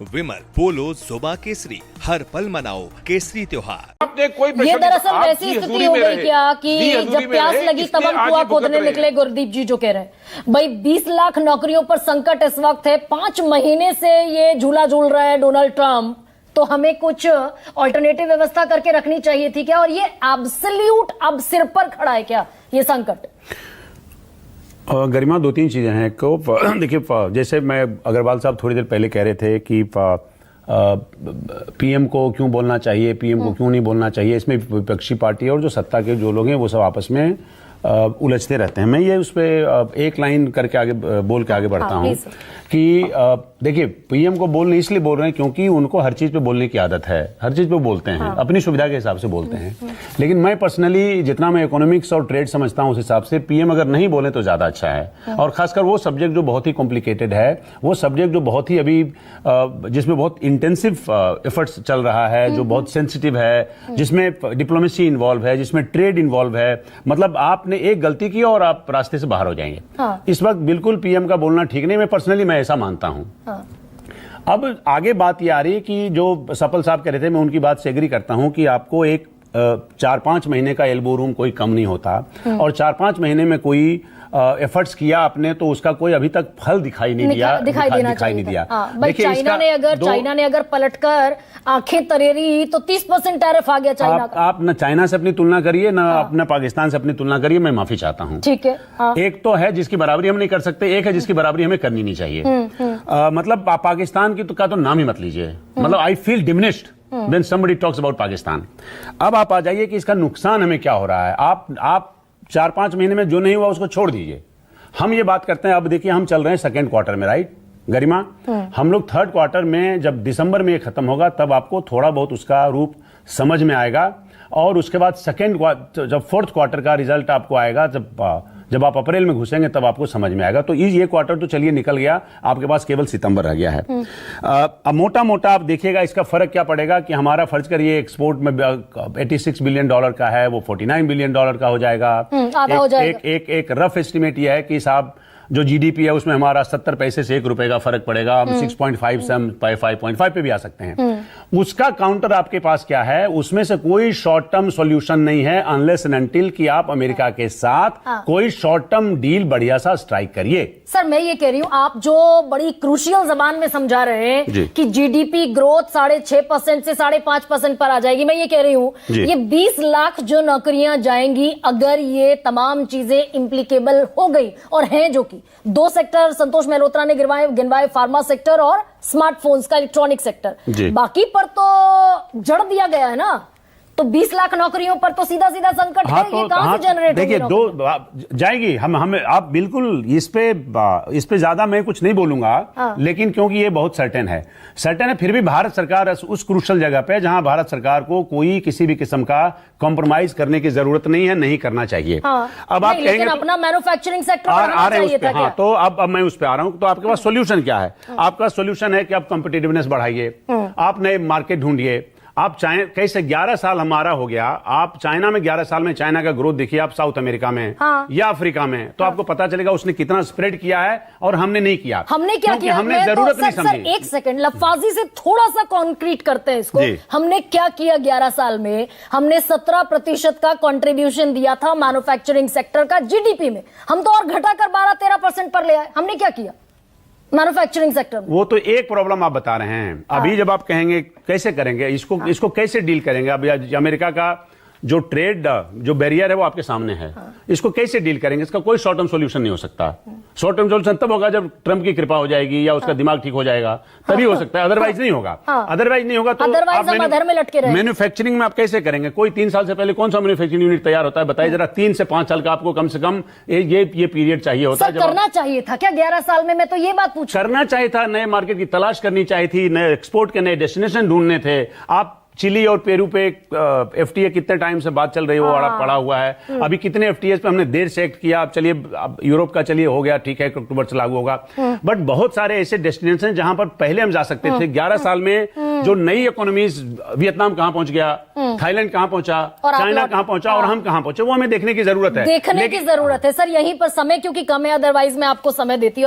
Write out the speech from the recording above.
विमल, पोलो, जोबा केसरी, हर पल मनाओ केसरी त्योहार। आपने कोई ये दरअसल वैसी स्थिति हो गई क्या कि जब प्यास लगी तब हम कुआं खोदने निकले, गुरदीप जी जो कह रहे हैं। भाई 20 लाख नौकरियों पर संकट इस वक्त है। 5 महीने से ये झूला झूल रहा है डोनाल्ड ट्रंप, तो हमें कुछ ऑल्टरनेटिव व्यवस्था करके रखनी चाहिए थी क्या? और ये एब्सोल्यूट अब सिर पर खड़ा है क्या ये संकट? गरिमा, 2-3 चीजें हैं। को देखिए, जैसे मैं अग्रवाल साहब थोड़ी देर पहले कह रहे थे कि पीएम को क्यों बोलना चाहिए, पीएम को क्यों नहीं बोलना चाहिए, इसमें विपक्षी पार्टी और जो सत्ता के जो लोग हैं वो सब आपस में उलझते रहते हैं। मैं ये उस पर एक लाइन करके आगे बोल के आगे बढ़ता हूँ कि देखिए, पीएम को बोलने इसलिए बोल रहे हैं क्योंकि उनको हर चीज पे बोलने की आदत है, हर चीज पे बोलते हैं, अपनी सुविधा के हिसाब से बोलते हैं। लेकिन मैं पर्सनली जितना मैं इकोनॉमिक्स और ट्रेड समझता हूं उस हिसाब से पीएम अगर नहीं बोले तो ज्यादा अच्छा है। और खासकर वो सब्जेक्ट जो बहुत ही कॉम्प्लिकेटेड है, वो सब्जेक्ट जो बहुत ही अभी जिसमें बहुत इंटेंसिव एफर्ट्स चल रहा है, जो बहुत सेंसिटिव है, जिसमें डिप्लोमेसी इन्वॉल्व है, जिसमें ट्रेड इन्वॉल्व है। मतलब आपने एक गलती की और आप रास्ते से बाहर हो जाएंगे। इस वक्त बिल्कुल पीएम का बोलना ठीक नहीं, मैं पर्सनली मैं ऐसा मानता हूं। अब आगे बात ये आ रही है कि जो सफल साहब कह रहे थे, मैं उनकी बात से एग्री करता हूं कि आपको एक 4-5 महीने का एल्बो रूम कोई कम नहीं होता, और 4-5 महीने में कोई एफर्ट्स किया आपने तो उसका कोई अभी तक फल दिखाई नहीं दिया। दिखाई नहीं दिया। भाई चाइना ने अगर पलटकर आंखें तरेरी तो 30% टैरिफ आ गया चाइना का। आप न चाइना से अपनी तुलना करिए, न अपना पाकिस्तान से अपनी तुलना करिए। मैं माफी चाहता हूं। ठीक है। एक तो है जिसकी बराबरी हम नहीं कर सकते, एक है जिसकी बराबरी हमें करनी नहीं चाहिए। मतलब पाकिस्तान की का तो नाम ही मत लीजिए। मतलब I feel diminished when somebody talks about Pakistan. अब आप आ जाइए कि इसका नुकसान हमें क्या हो रहा है। आप 4-5 महीने में जो नहीं हुआ उसको छोड़ दीजिए। हम ये बात करते हैं, अब देखिए हम चल रहे हैं सेकेंड क्वार्टर में, राइट गरिमा? हम लोग थर्ड क्वार्टर में, जब दिसंबर में ये खत्म होगा तब आपको थोड़ा बहुत उसका रूप समझ में आएगा। और उसके बाद जब फोर्थ क्वार्टर का रिजल्ट आपको आएगा, जब आप अप्रैल में घुसेंगे तब आपको समझ में आएगा। तो ये क्वार्टर तो चलिए निकल गया, आपके पास केवल सितंबर रह गया है। अब मोटा मोटा आप देखिएगा इसका फर्क क्या पड़ेगा कि हमारा फर्ज करिए एक्सपोर्ट में $86 बिलियन का है, वो $49 बिलियन का हो जाएगा। एक रफ एस्टिमेट यह है कि साहब जो जीडीपी है उसमें हमारा 70 पैसे से 1 रुपए का फर्क पड़ेगा। हम 6.5 से हम 5.5 पे भी आ सकते हैं। उसका काउंटर आपके पास क्या है? उसमें से कोई शॉर्ट टर्म सॉल्यूशन नहीं है अनलेस एंड अनटिल कि आप अमेरिका के साथ कोई शॉर्ट टर्म डील बढ़िया सा स्ट्राइक करिए। सर मैं ये कह रही हूं, आप जो बड़ी क्रूशियल जबान में समझा रहे हैं कि जीडीपी ग्रोथ 6.5% से 5.5% पर आ जाएगी। मैं ये कह रही हूं, ये 20 लाख जो नौकरियां जाएंगी, अगर ये तमाम चीजें इम्प्लीकेबल हो गई, और हैं जो कि 2 सेक्टर संतोष मेहरोत्रा ने गिनवाए, फार्मा सेक्टर और स्मार्टफोन्स का इलेक्ट्रॉनिक सेक्टर, बाकी पर तो जड़ दिया गया है ना। तो 20 लाख नौकरियों पर तो सीधा संकट है। ये कहां से जनरेट होगी? देखिए, 2 जाएगी। हम आप बिल्कुल इस पे ज्यादा मैं कुछ नहीं बोलूंगा। लेकिन क्योंकि ये बहुत सर्टेन है, फिर भी भारत सरकार उस क्रूशल जगह पे जहां भारत सरकार को कोई किसी भी किस्म का कॉम्प्रोमाइज करने की जरूरत नहीं है, नहीं करना चाहिए। अब आप कहेंगे अपना मैन्युफैक्चरिंग सेक्टर बढ़ाना चाहिए था क्या? तो अब मैं उस पर आ रहा हूं। तो आपके पास सोल्यूशन क्या है? आपका सोल्यूशन है कि आप कॉम्पिटिटिवनेस बढ़ाइए, आप नए मार्केट ढूंढिए। आप कैसे 11 साल हमारा हो गया, आप चाइना में 11 साल में चाइना का ग्रोथ देखिए, आप साउथ अमेरिका में या अफ्रीका में, तो आपको पता चलेगा उसने कितना स्प्रेड किया है और हमने नहीं किया। हमने क्या किया? हमने जरूरत नहीं समझी। एक सेकंड, लफाजी से थोड़ा सा कॉन्क्रीट करते हैं इसको। हमने क्या किया 11 साल में? हमने 17% का कंट्रीब्यूशन दिया था मैन्युफैक्चरिंग सेक्टर का जीडीपी में। हम तो और घटाकर 12-13% पर ले आए। हमने क्या किया मैन्युफैक्चरिंग सेक्टर में? वो तो एक प्रॉब्लम आप बता रहे हैं। अभी जब आप कहेंगे कैसे करेंगे इसको कैसे डील करेंगे? अब अमेरिका का जो ट्रेड जो बैरियर है वो आपके सामने है। इसको कैसे डील करेंगे? इसका कोई शॉर्ट टर्म सॉल्यूशन नहीं हो सकता। शॉर्ट टर्म सॉल्यूशन तब होगा जब ट्रंप की कृपा हो जाएगी या उसका दिमाग ठीक हो जाएगा, तभी हो सकता है। अदरवाइज नहीं होगा। अदरवाइज नहीं होगा तो मैन्युफैक्चरिंग में आप कैसे करेंगे? कोई 3 साल से पहले कौन सा मैन्युफैक्चरिंग यूनिट तैयार होता है बताइए जरा। 3 से 5 साल का आपको कम से कम ये पीरियड चाहिए होता है। करना चाहिए था क्या 11 साल में? मैं तो ये बात पूछ करना चाहिए था। नए मार्केट की तलाश करनी चाहिए थी, नए एक्सपोर्ट के नए डेस्टिनेशन ढूंढने थे। आप चिली और पेरू पे एफटीए कितने टाइम से बात चल रही है, वो पड़ा हुआ है। अभी कितने एफटीएस पे हमने देर से एक्ट किया। अब चलिए, अब यूरोप का चलिए हो गया, ठीक है, अक्टूबर से लागू होगा। बट बहुत सारे ऐसे डेस्टिनेशन जहां पर पहले हम जा सकते थे। 11 साल में जो नई इकोनॉमीज, वियतनाम कहां पहुंच गया, थाईलैंड कहां पहुंचा, चाइना कहां पहुंचा और हम कहां पहुंचे, वो हमें देखने की जरूरत है। देखने की जरूरत है सर। यहीं पर समय क्योंकि कम है, अदरवाइज मैं आपको समय देती। और